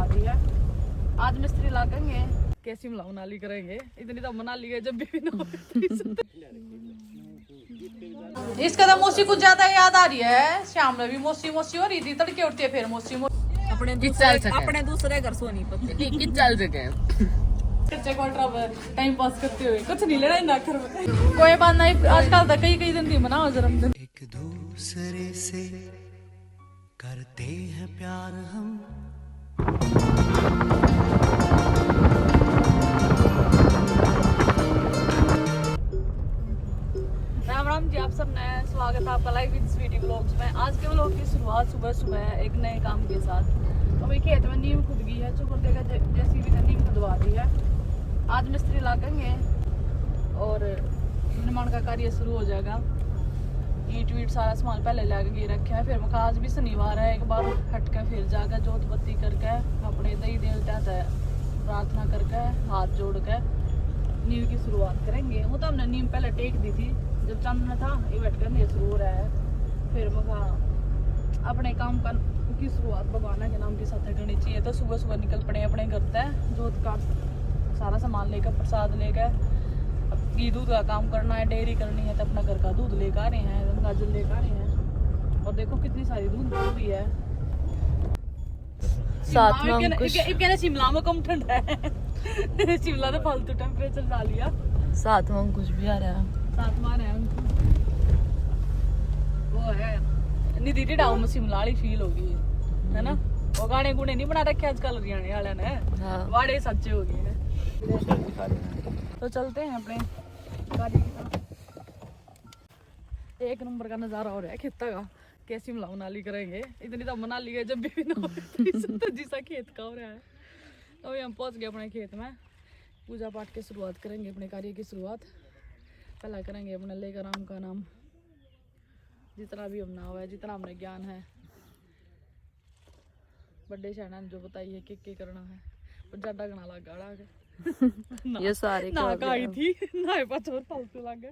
दी है। आज मिस्त्री लागेंगे, कैसी मनाली करेंगे। इतनी तो मनाली गए जब भी ना इसका तो मौसी कुछ ज्यादा याद आ रही है। शाम में भी मौसी मौसी हो रही थी, तड़के उठते फिर मौसी अपने दूसरे घर सोनी पत्ती किस चल सके कच्चे क्वार्टर टाइम पास करते हुए कुछ नहीं लेना ना कर कोई बात नहीं। आजकल तो कई दिन की मनाओ जन्मदिन। एक दूसरे से करते हैं प्यार हम। राम राम जी, आप सब नए स्वागत है आपका लाइव विद स्वीटी व्लॉग्स में। आज के व्लॉग की शुरुआत सुबह सुबह एक नए काम के साथ। अभी खेत में नीम खुद गई है, चुकर देगा जैसी भी नीम खुदवा दी है। आज मिस्त्री लागेंगे और निर्माण का कार्य शुरू हो जाएगा। ईंट वीट सारा सामान पहले लगे रखे है। फिर आज भी शनिवार है, एक बार हट कर फिर जाकर जोत बत्ती करके अपने दही देवता से प्रार्थना करके हाथ जोड़ के नीम की शुरुआत करेंगे। वो तो हमने नीम पहले टेक दी थी जब चांदना था, ये बैठ कर शुरू हो रहा है। फिर मगा अपने काम की शुरुआत भगवान के नाम के साथ करनी चाहिए। तो सुबह सुबह निकल पड़े अपने घर से, जोत का सारा सामान लेकर प्रसाद लेकर घी दूध का काम करना है, डेयरी करनी है तो अपना घर का दूध लेकर आ रहे हैं, गंगा जल लेकर आ रहे हैं। और देखो कितनी सारी दूध भी है। शिमला में कम ठंडा है शिमला तो फालतू टेम्परेचर डाल लिया। साथ में कुछ भी आ रहा है, साथ में है वो है निधि ढिडाऊ में शिमला वाली फील होगी है ना। वो गाने गुने नहीं बना रखे आजकल हरियाणा वाले ने। हाँ। वाड़े सच्चे हो गए हैं। तो चलते हैं अपने गाड़ी की तरफ। एक नंबर का नजारा हो रहा है खेता का। कैसी मनाली करेंगे। इतनी तो मनाली गए जब भी ना जिसा खेत का हो रहा है। तो अभी हम पहुंच गए अपने खेत में। पूजा पाठ की शुरुआत करेंगे, अपने कार्य की शुरुआत पहला करेंगे अपने लेकर राम का नाम। जितना भी हम नाम है, जितना हमने ज्ञान है, बड़े शहना ने जो बताई है कि करना है। पर ज्यादा गना लग गया ये सारे ना आई थी ना पाँच और फालतू लग गए।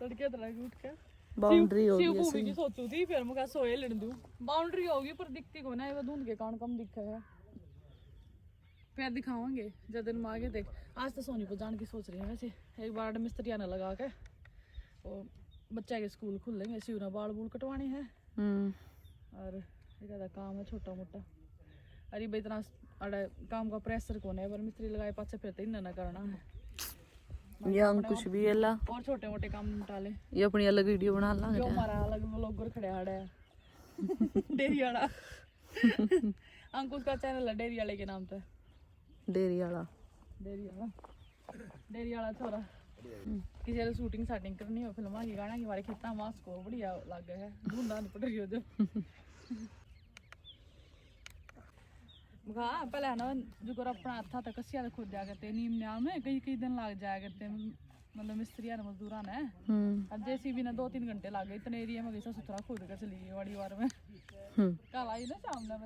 तड़के तरह उठ के बाउंड्री होगी शिवभूमि की सोचू थी। फिर मुझे सोए लड़ दूं बाउंड्री होगी पर दिखती को ना, वो धुंध के कारण कम दिखा है। फिर दिखावांगे जब दिन में आगे देख। आज तो सोनी पर जाने की सोच रही है। वैसे एक बार मिस्त्री आने लगा के वो बच्चा के स्कूल खुलेंगे, शिवना बाल बूल कटवाने हैं और एक काम है छोटा मोटा। अरे भाई इतना काम का प्रेशर कौन है, पर मिस्त्री लगाए पाछे फिर तो इन्हें ना करना है। ये हम कुछ भी है और छोटे मोटे काम निपटाले। ये अपनी अलग वीडियो बना ला जो हमारा अलग व्लॉगर खड़े हाड़ा है डेरी वाला अंकुश का चैनल है डेरी वाले के नाम पे। डेरी वाला छोरा किसी ने शूटिंग साटिंग करनी हो फिल्म की गाना की हमारे खेता मास्क को बढ़िया लग गया है। ढूंढा निपट रही हो जो पहले है ना जो कर अपना हाथा तक कसिया खुद जाया करते नीम न्याम में कई दिन लग जाया करते। मतलब मिस्त्री ने मजदूरा ने अब जैसी भी ना 2-3 घंटे लग गए। इतने एरिया में कैसा सुथरा खुद कर चली गई बड़ी बार में। कल आई ना शाम में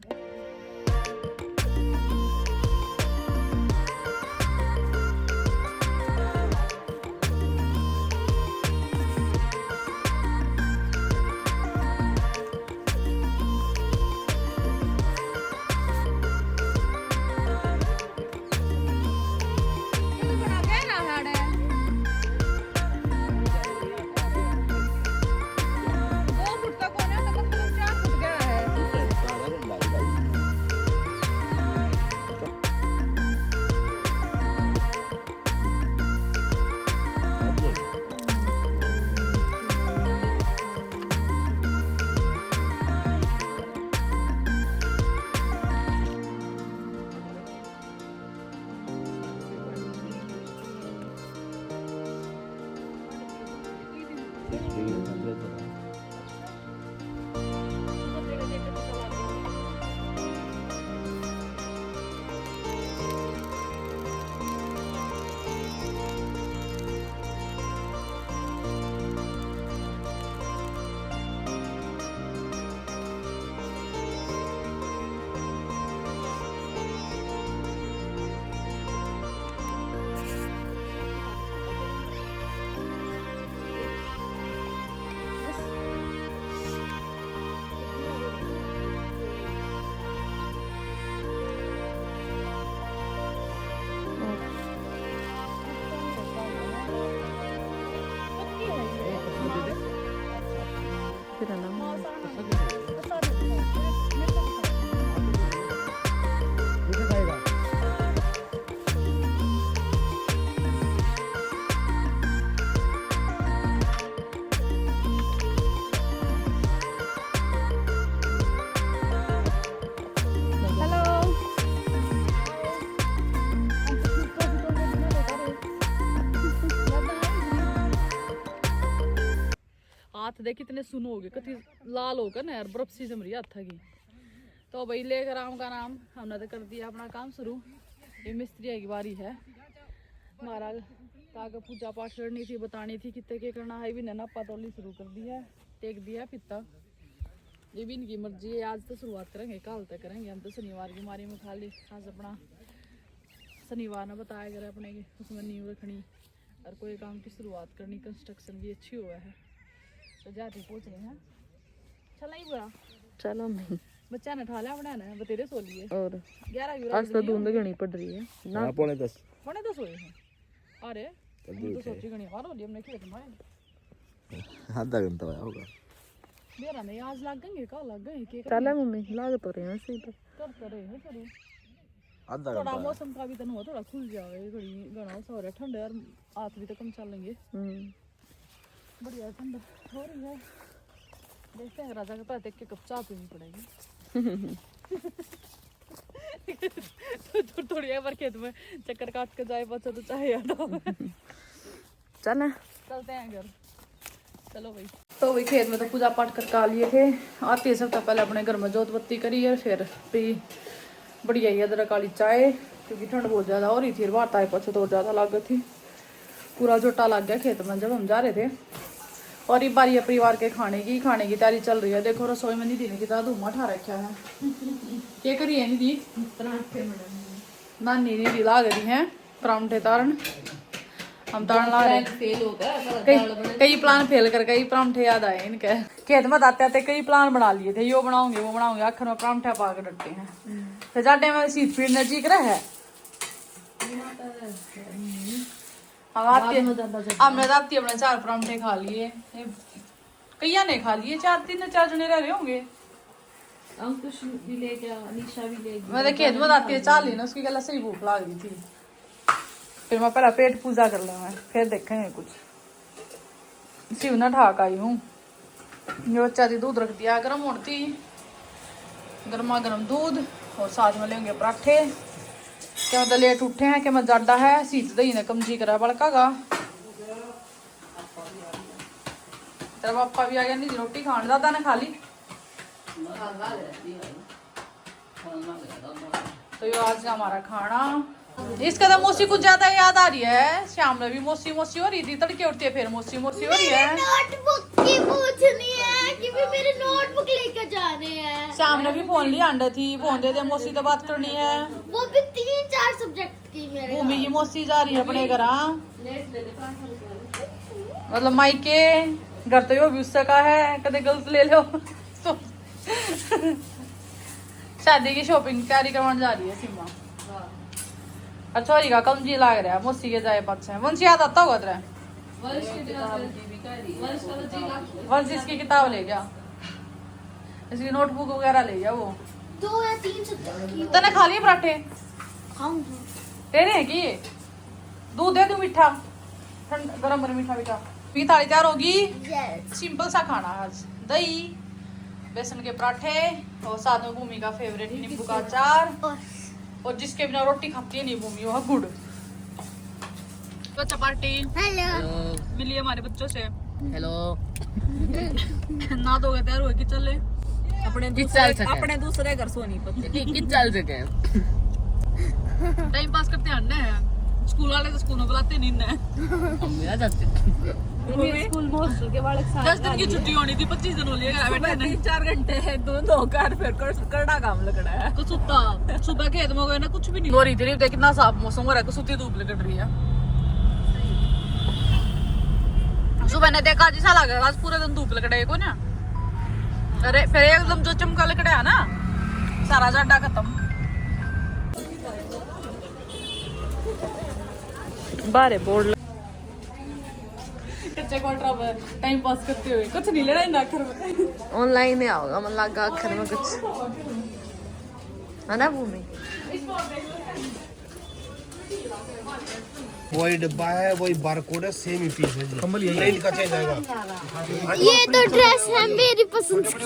रहना हाथ देख कितने सुन हो गए, कति लाल होकर ना यार, बर्फ सी जम रही है हाथ की। तो भाई लेकर राम का नाम, हमने तो कर दिया अपना काम शुरू। ये मिस्त्री की बारी है हमारा, ताकि पूजा पाठ करनी थी, बतानी थी कितने के करना है। भी ना पतौली शुरू कर दी है, टेक दिया पिता। ये भी इनकी मर्जी है, आज तो शुरुआत करेंगे, कल तक करेंगे। हम तो शनिवार की मारी में खाली आज अपना शनिवार ने बताया करे अपने की उसमें नींव रखनी और कोई काम की शुरुआत करनी। कंस्ट्रक्शन भी अच्छी हुआ है तो जाते पहुंच रहे हैं। चला ही बुरा चलो मैं बच्चा ने ठा लिया बनाना है, बतेरे सो लिए और 11 आज तो धुंध घनी पड़ रही है ना, पौने 10 सोए हैं। अरे तो सोची घनी बार हो रही हमने खेत में आधा घंटा हुआ होगा। मेरा नहीं आज लग गए, कल लग गए के चला मम्मी लाग तो रहे हैं सही पर करते रहे हैं शुरू। आधा थोड़ा घंटा मौसम का भी तो हुआ, थोड़ा खुल जाए घड़ी घना सा हो रहा है, ठंड यार हाथ भी तो कम चलेंगे। बढ़िया ठंड हो रही है। देखते हैं राजा के पास देख के कप चाय पीनी पड़ेगी। तो थोड़ी एक बार खेत में चक्कर काट के जाए बच्चा तो चाहे याद हो। चल चलते हैं घर, चलो भाई। तो वही खेत में तो पूजा पाठ करके आ लिए थे। आते ही सबसे पहले अपने घर में जोत बत्ती करी है, फिर पी बढ़िया ही अदरक वाली चाय, क्योंकि ठंड बहुत ज़्यादा हो रही थी। बात आए पछे तो ज़्यादा लग गई थी, पूरा जोटा लग गया खेत में जब हम जा रहे थे। और ये बारी परिवार के खाने की तैयारी चल रही है। देखो रसोई में निधि ने कितना धुआं उठा रखा है। क्या करी है निधि? नानी निधि लाग रही है परांठे तारन, हम तारन ला रहे हैं। कई प्लान फेल कर गई, परांठे याद आए इनके। खेत में आते आते कई प्लान बना लिए थे, यो बनाओगे वो बनाओगे, आखिर में परांठा पा के डरते हैं। फिर जाटे में सीट पीट ने चीक रहा है। हमने राती अपने 4 परांठे खा लिए, कईया ने खा लिए, 4 जने रह रहे होंगे। अंकुश भी ले गया, निशा भी ले गई। मैं खेत में आती है चाल ही ना, उसकी गला सही भूख लग रही थी। फिर मैं पहला पेट पूजा कर लिया, फिर देखेंगे कुछ। शिव ना ठाक आई हूँ, बच्चा दी दूध रख दिया गर्म होती, गर्मा गर्म दूध, और साथ में लेंगे पराठे। क्या मतलब लेट उठे हैं कि मैं ज्यादा है, सीत दही ने कमजी करा बड़का का। तेरा पापा भी आ गया, नहीं रोटी खान दादा ने खा ली। तो ये आज का हमारा खाना। इसका तो मौसी कुछ ज्यादा याद आ रही है। शाम में भी मौसी मौसी हो रही थी, तड़के उठती है फिर मौसी मौसी हो रही है। नोटबुक की पूछनी है कि भी मेरे नोटबुक लेकर जाने हैं। शाम ने भी फोन लिया अंडा थी, फोन दे दे मौसी तो बात करनी है। वो भी 3-4 सब्जेक्ट की मेरे। भूमि की मौसी जा रही है अपने घर, मतलब मायके घर तो यो भी उससे का है, कदे गलत ले लो। तो शादी की शॉपिंग तैयारी करवाने जा रही है सीमा। अच्छा का कम जी लाग रहा है, मौसी के जाए पाछे। वंशी याद आता होगा तेरा? वंश इसकी किताब ले गया, इसकी नोटबुक वगैरह ले गया। वो 2 या 3 सब्जेक्ट की। तने खा लिए पराठे? खाऊंगी। तेरे हैं कि ये? दूध दे दूं मीठा, ठंड गरम गरम मीठा मीठा। भी थाली तैयार होगी। यस। सिंपल सा खाना आज, दही बेसन के पराठे और साथ में भूमि का फेवरेट नींबू का अचार, और जिसके बिना रोटी खाती है नहीं भूमि वो गुड़। बच्चा पार्टी हेलो। मिली हमारे बच्चों से। हेलो। ना दोगे तैयार हुए कि चले अपने दूसरे घर सोनी पत्ती चल सके। टाइम पास करते हैं। स्कूल वाले तो स्कूल में बुलाते नहीं है। स्कूल में हॉस्टल के बालक 10 दिन की छुट्टी होनी थी, 25 दिन हो लिए घर बैठे। 3-4 घंटे है, दोनों होकर फिर करना काम लगना है। तो सुता सुबह खेत में गए ना, कुछ भी नहीं हो रही थी। कितना साफ मौसम हो रहा है, सुती धूप निकल रही है। सुबह ने देखा जिसा लग रहा आज पूरे दिन धूप लकड़े को ना, अरे फिर एकदम जो चमका लकड़ा ना सारा जाडा खत्म। बारे बोर्ड बच्चे क्वार्टर अब टाइम पास करते हुए कुछ नहीं लेना इन आखिर में। ऑनलाइन ही आओगा मन लगा आखिर में कुछ है ना भूमि। वही डब्बा है, वही बारकोड है, सेम ही पीस है जी। कंबल यही का चेंज आएगा। ये तो ड्रेस है मेरी पसंद की।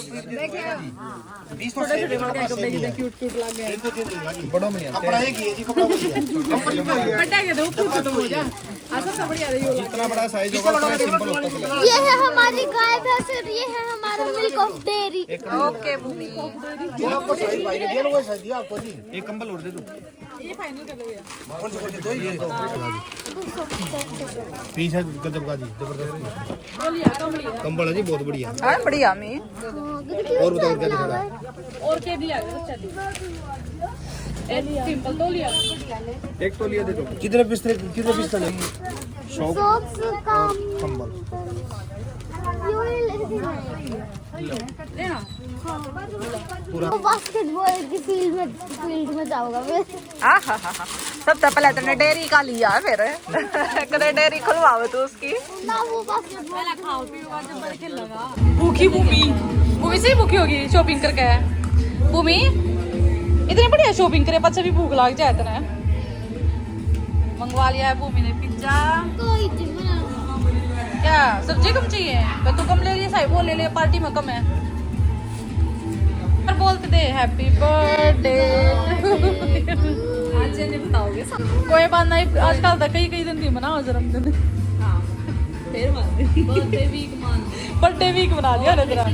बड़ों में कपड़ा एक ही है जी, कपड़ा बढ़िया। बड़ा के दो कुछ तो हो जा ऐसा सब बढ़िया रही हो। इतना बड़ा साइज होगा उतना सिंपल होता है। ये है हमारी गाय भैंस और ये है हमारा मिल्क ऑफ डेयरी। ओके भूमि। आपको साइज भाई ने दिया ना, वो साइज दिया आपको जी। एक कंबल और दे दो। ये फाइनल कर लो यार। कौन से दो ये पीस है गजब का जी, जबरदस्त बोलिए कम लिया कंबल है जी, बहुत बढ़िया। हाँ बढ़िया मी। और बताओ क्या दिखा रहा है? और के दिया अच्छा दी एक सिंपल तो लिया एक तो लिया दे दो। कितने बिस्तर लेंगे? सॉक्स कम कंबल लेना वो बास्केटबॉल की फील्ड में जाऊंगा मैं। सबसे पहले तुमने डेयरी का लिया फिर कदे डेयरी खुलवाओ तो उसकी। ना वो बास्केटबॉल पहले खाओ पियो बाद जब खेल लगा। भूखी भूमि भूमि से ही भूखी होगी शॉपिंग करके। भूमि इतनी बढ़िया शॉपिंग करे बच्चे भी भूख लग जाए इतना। मंगवा लिया है भूमि ने पिज्जा। कोई चीज बना क्या सब्जी कम चाहिए तो तू कम ले लिया साहिब वो ले ले पार्टी में कम है। पर बोलते दे हैप्पी बर्थडे आज नहीं बताओगे कोई बात नहीं। आजकल तो कई दिन थी मनाओ जन्मदिन। हाँ फिर बर्थडे वीक बना दिया ना तेरा।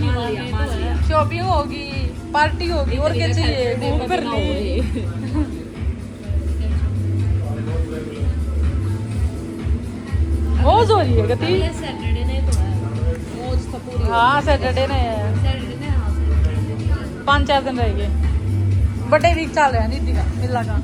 शॉपिंग होगी पार्टी होगी और क्या चाहिए घूम फिर ली। मौज हो रही है गति। सैटरडे ने तो है मौज तो पूरी। हाँ सैटरडे ने है 5-4 दिन रहेंगे। बर्थडे वीक चल रहा है दीदी का मिला का।